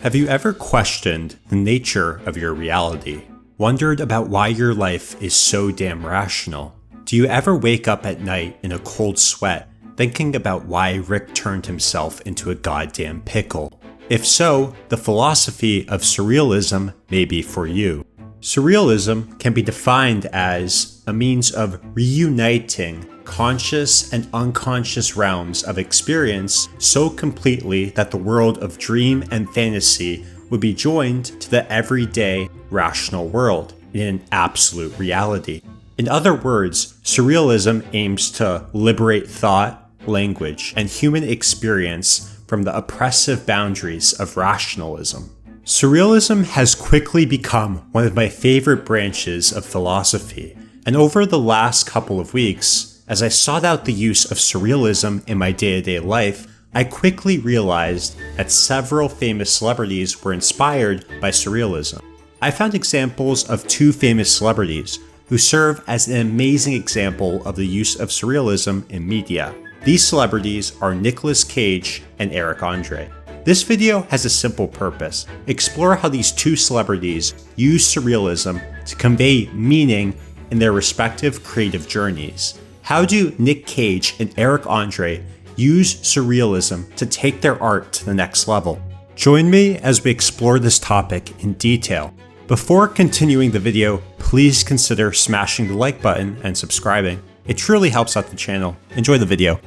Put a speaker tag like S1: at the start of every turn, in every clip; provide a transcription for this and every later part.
S1: Have you ever questioned the nature of your reality? Wondered about why your life is so damn rational? Do you ever wake up at night in a cold sweat thinking about why Rick turned himself into a goddamn pickle? If so, the philosophy of surrealism may be for you. Surrealism can be defined as a means of reuniting conscious and unconscious realms of experience so completely that the world of dream and fantasy would be joined to the everyday, rational world in an absolute reality. In other words, surrealism aims to liberate thought, language, and human experience from the oppressive boundaries of rationalism. Surrealism has quickly become one of my favorite branches of philosophy, and over the last couple of weeks, as I sought out the use of surrealism in my day-to-day life, I quickly realized that several famous celebrities were inspired by surrealism. I found examples of two famous celebrities who serve as an amazing example of the use of surrealism in media. These celebrities are Nicolas Cage and Eric Andre. This video has a simple purpose: explore how these two celebrities use surrealism to convey meaning in their respective creative journeys. How do Nick Cage and Eric Andre use surrealism to take their art to the next level? Join me as we explore this topic in detail. Before continuing the video, please consider smashing the like button and subscribing. It truly helps out the channel. Enjoy the video.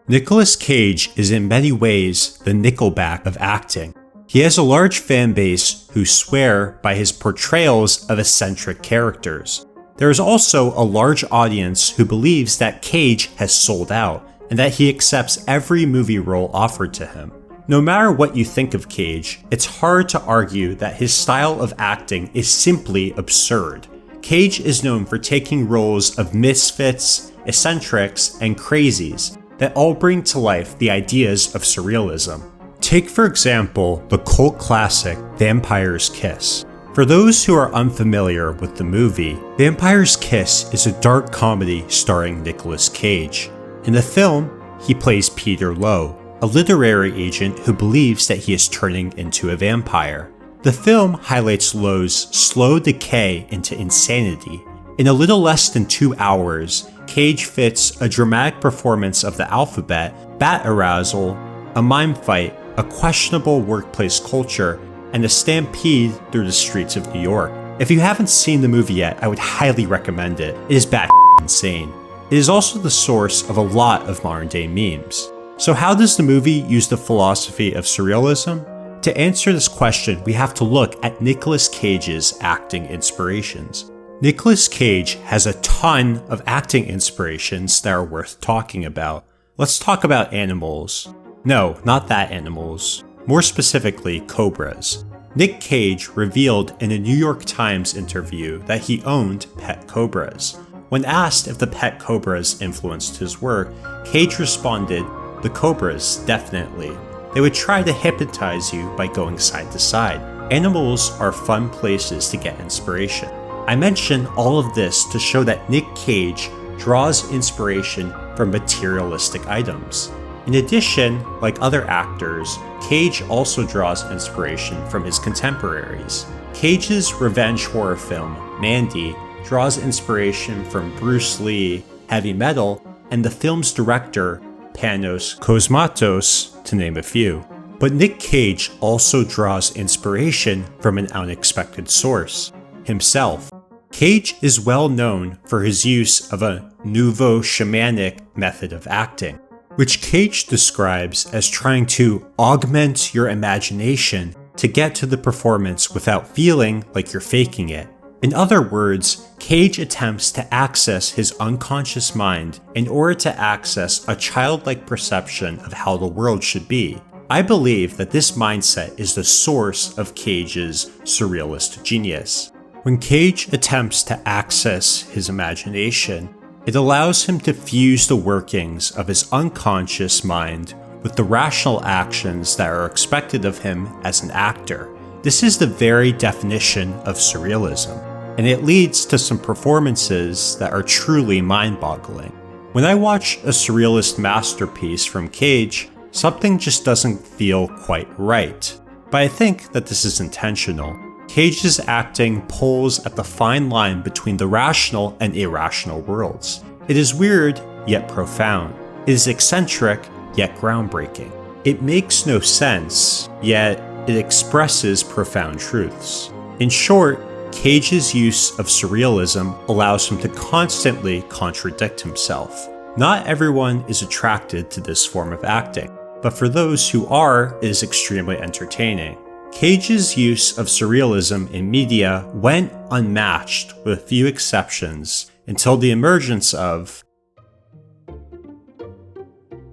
S1: Nicolas Cage is in many ways the Nickelback of acting. He has a large fan base who swear by his portrayals of eccentric characters. There is also a large audience who believes that Cage has sold out and that he accepts every movie role offered to him. No matter what you think of Cage, it's hard to argue that his style of acting is simply absurd. Cage is known for taking roles of misfits, eccentrics, and crazies that all bring to life the ideas of surrealism. Take, for example, the cult classic Vampire's Kiss. For those who are unfamiliar with the movie, Vampire's Kiss is a dark comedy starring Nicolas Cage. In the film, he plays Peter Lowe, a literary agent who believes that he is turning into a vampire. The film highlights Lowe's slow decay into insanity. In a little less than 2 hours, Cage fits a dramatic performance of the alphabet, bat arousal, a mime fight, a questionable workplace culture, and a stampede through the streets of New York. If you haven't seen the movie yet, I would highly recommend it. It is bat insane. It is also the source of a lot of modern day memes. So how does the movie use the philosophy of surrealism? To answer this question, we have to look at Nicolas Cage's acting inspirations. Nicolas Cage has a ton of acting inspirations that are worth talking about. Let's talk about animals. No, not that animals. More specifically, cobras. Nick Cage revealed in a New York Times interview that he owned pet cobras. When asked if the pet cobras influenced his work, Cage responded, "The cobras, definitely. They would try to hypnotize you by going side to side. Animals are fun places to get inspiration." I mention all of this to show that Nick Cage draws inspiration from materialistic items. In addition, like other actors, Cage also draws inspiration from his contemporaries. Cage's revenge horror film, Mandy, draws inspiration from Bruce Lee, heavy metal, and the film's director, Panos Cosmatos, to name a few. But Nick Cage also draws inspiration from an unexpected source: himself. Cage is well known for his use of a nouveau shamanic method of acting, which Cage describes as trying to augment your imagination to get to the performance without feeling like you're faking it. In other words, Cage attempts to access his unconscious mind in order to access a childlike perception of how the world should be. I believe that this mindset is the source of Cage's surrealist genius. When Cage attempts to access his imagination, it allows him to fuse the workings of his unconscious mind with the rational actions that are expected of him as an actor. This is the very definition of surrealism, and it leads to some performances that are truly mind-boggling. When I watch a surrealist masterpiece from Cage, something just doesn't feel quite right. But I think that this is intentional. Cage's acting pulls at the fine line between the rational and irrational worlds. It is weird, yet profound. It is eccentric, yet groundbreaking. It makes no sense, yet it expresses profound truths. In short, Cage's use of surrealism allows him to constantly contradict himself. Not everyone is attracted to this form of acting, but for those who are, it is extremely entertaining. Cage's use of surrealism in media went unmatched with a few exceptions until the emergence of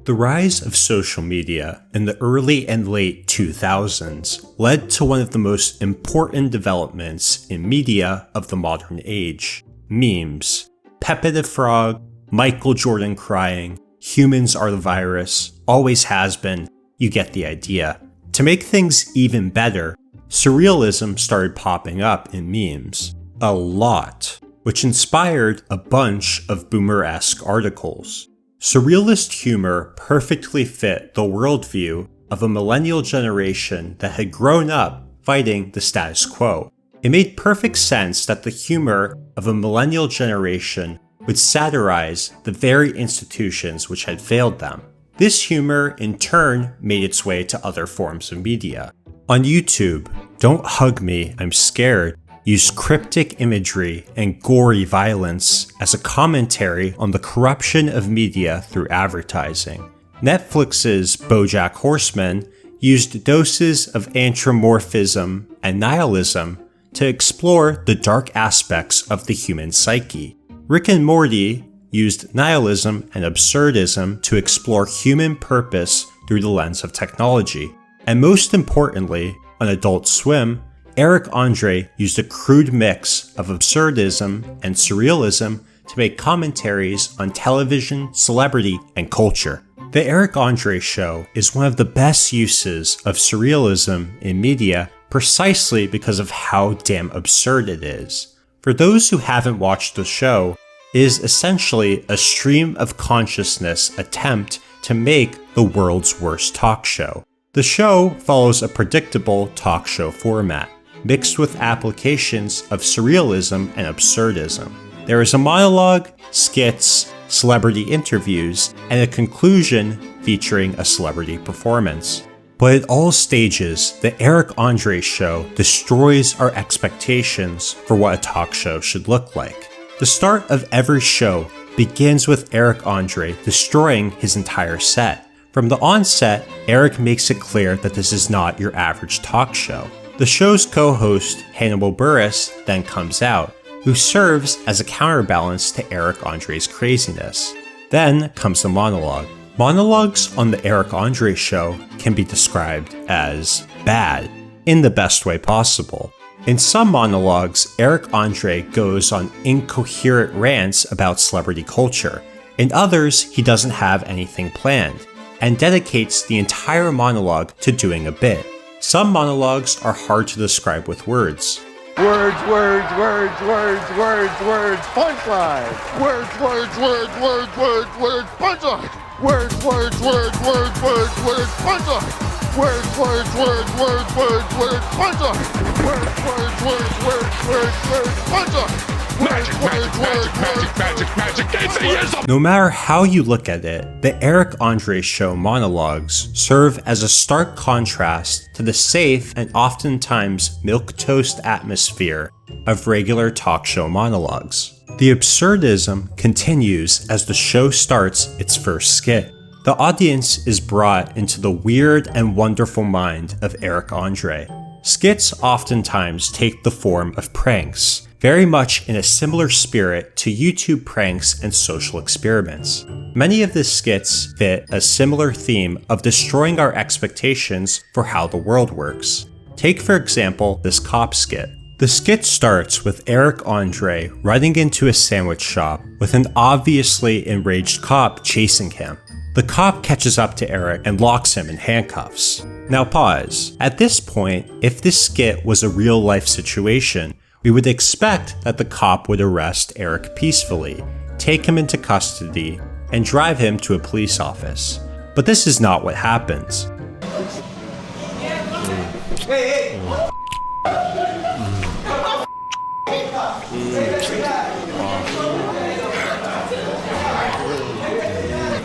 S1: the rise of social media in the early and late 2000s led to one of the most important developments in media of the modern age: memes. Pepe the Frog, Michael Jordan crying, humans are the virus, always has been, you get the idea. To make things even better, surrealism started popping up in memes. A lot, which inspired a bunch of boomer-esque articles. Surrealist humor perfectly fit the worldview of a millennial generation that had grown up fighting the status quo. It made perfect sense that the humor of a millennial generation would satirize the very institutions which had failed them. This humor, in turn, made its way to other forms of media. On YouTube, Don't Hug Me, I'm Scared used cryptic imagery and gory violence as a commentary on the corruption of media through advertising. Netflix's BoJack Horseman used doses of anthropomorphism and nihilism to explore the dark aspects of the human psyche. Rick and Morty used nihilism and absurdism to explore human purpose through the lens of technology. And most importantly, on Adult Swim, Eric Andre used a crude mix of absurdism and surrealism to make commentaries on television, celebrity, and culture. The Eric Andre Show is one of the best uses of surrealism in media precisely because of how damn absurd it is. For those who haven't watched the show, it is essentially a stream of consciousness attempt to make the world's worst talk show. The show follows a predictable talk show format, mixed with applications of surrealism and absurdism. There is a monologue, skits, celebrity interviews, and a conclusion featuring a celebrity performance. But at all stages, the Eric Andre Show destroys our expectations for what a talk show should look like. The start of every show begins with Eric Andre destroying his entire set. From the onset, Eric makes it clear that this is not your average talk show. The show's co-host, Hannibal Buress, then comes out, who serves as a counterbalance to Eric Andre's craziness. Then comes the monologue. Monologues on the Eric Andre Show can be described as bad, in the best way possible. In some monologues, Eric Andre goes on incoherent rants about celebrity culture. In others, he doesn't have anything planned, and dedicates the entire monologue to doing a bit. Some monologues are hard to describe with words.
S2: Words, words, words, words, words, words, punchline. Words, words, words, words, words, words, punchline. Words, words, words, words, words, words, punchline. Words, words, words, words, words, words, punchline. Words, words, words, words, words, words, punchline. Magic, magic, magic, magic, magic, magic, atheism! No matter how you look at it, the Eric Andre Show monologues serve as a stark contrast to the safe and oftentimes milquetoast atmosphere of regular talk show monologues. The absurdism continues as the show starts its first skit. The audience is brought into the weird and wonderful mind of Eric Andre. Skits oftentimes take the form of pranks, very much in a similar spirit to YouTube pranks and social experiments. Many of the skits fit a similar theme of destroying our expectations for how the world works. Take for example this cop skit. The skit starts with Eric Andre running into a sandwich shop with an obviously enraged cop chasing him. The cop catches up to Eric and locks him in handcuffs. Now pause. At this point, if this skit was a real life situation, we would expect that the cop would arrest Eric peacefully, take him into custody, and drive him to a police office.
S1: But this is not what happens.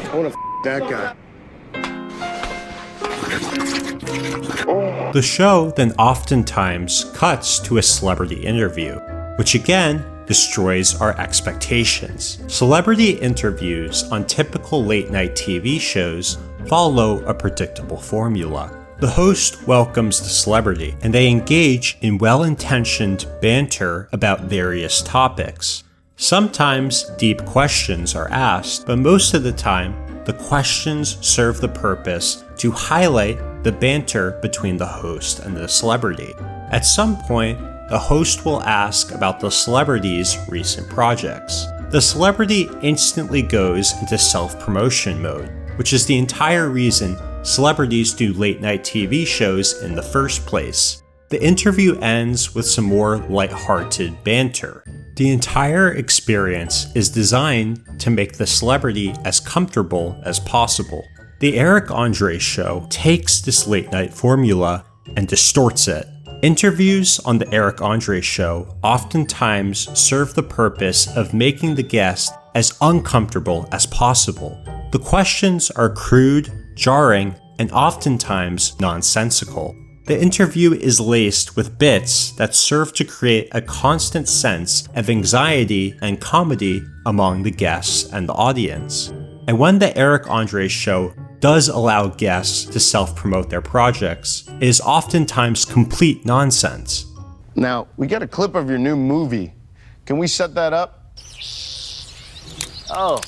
S2: I wanna that guy.
S1: The show then oftentimes cuts to a celebrity interview, which again destroys our expectations. Celebrity interviews on typical late-night TV shows follow a predictable formula. The host welcomes the celebrity, and they engage in well-intentioned banter about various topics. Sometimes deep questions are asked, but most of the time, the questions serve the purpose to highlight the banter between the host and the celebrity. At some point, the host will ask about the celebrity's recent projects. The celebrity instantly goes into self-promotion mode, which is the entire reason celebrities do late-night TV shows in the first place. The interview ends with some more lighthearted banter. The entire experience is designed to make the celebrity as comfortable as possible. The Eric Andre Show takes this late-night formula and distorts it. Interviews on the Eric Andre Show oftentimes serve the purpose of making the guest as uncomfortable as possible. The questions are crude, jarring, and oftentimes nonsensical. The interview is laced with bits that serve to create a constant sense of anxiety and comedy among the guests and the audience. And when the Eric Andre Show does allow guests to self-promote their projects, it is oftentimes complete nonsense.
S2: Now, we got a clip of your new movie. Can we set that up? Oh.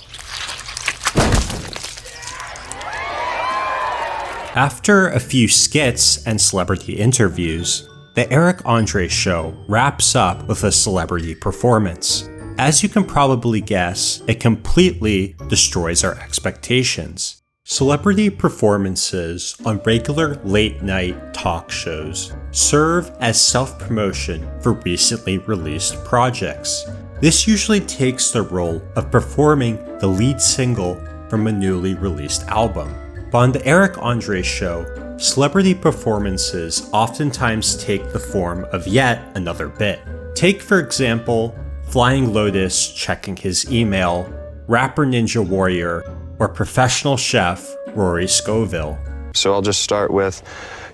S1: After a few skits and celebrity interviews, the Eric Andre Show wraps up with a celebrity performance. As you can probably guess, it completely destroys our expectations. Celebrity performances on regular late-night talk shows serve as self-promotion for recently released projects. This usually takes the role of performing the lead single from a newly released album. But on the Eric Andre Show, celebrity performances oftentimes take the form of yet another bit. Take, for example, Flying Lotus checking his email, rapper Ninja Warrior, or professional chef Rory Scovel.
S3: So I'll just start with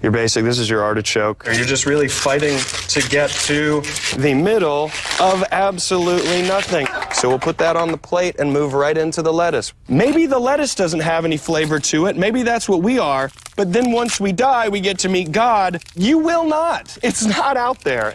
S3: your basic, this is your artichoke. You're just really fighting to get to the middle of absolutely nothing. So we'll put that on the plate and move right into the lettuce. Maybe the lettuce doesn't have any flavor to it. Maybe that's what we are. But then once we die, we get to meet God. You will not. It's not out there.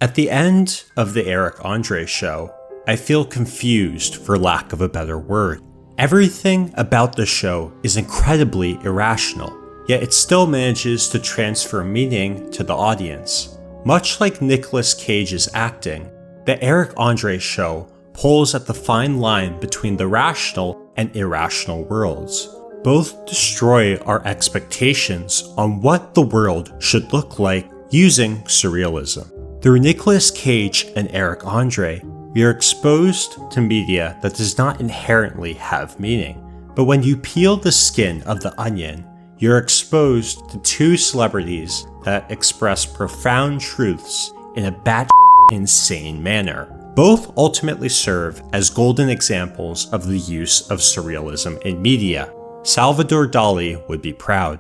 S1: At the end of the Eric Andre Show, I feel confused, for lack of a better word. Everything about the show is incredibly irrational, yet it still manages to transfer meaning to the audience. Much like Nicolas Cage's acting, the Eric Andre Show pulls at the fine line between the rational and irrational worlds. Both destroy our expectations on what the world should look like using surrealism. Through Nicolas Cage and Eric Andre, we are exposed to media that does not inherently have meaning. But when you peel the skin of the onion, you're exposed to two celebrities that express profound truths in a insane manner. Both ultimately serve as golden examples of the use of surrealism in media. Salvador Dali would be proud.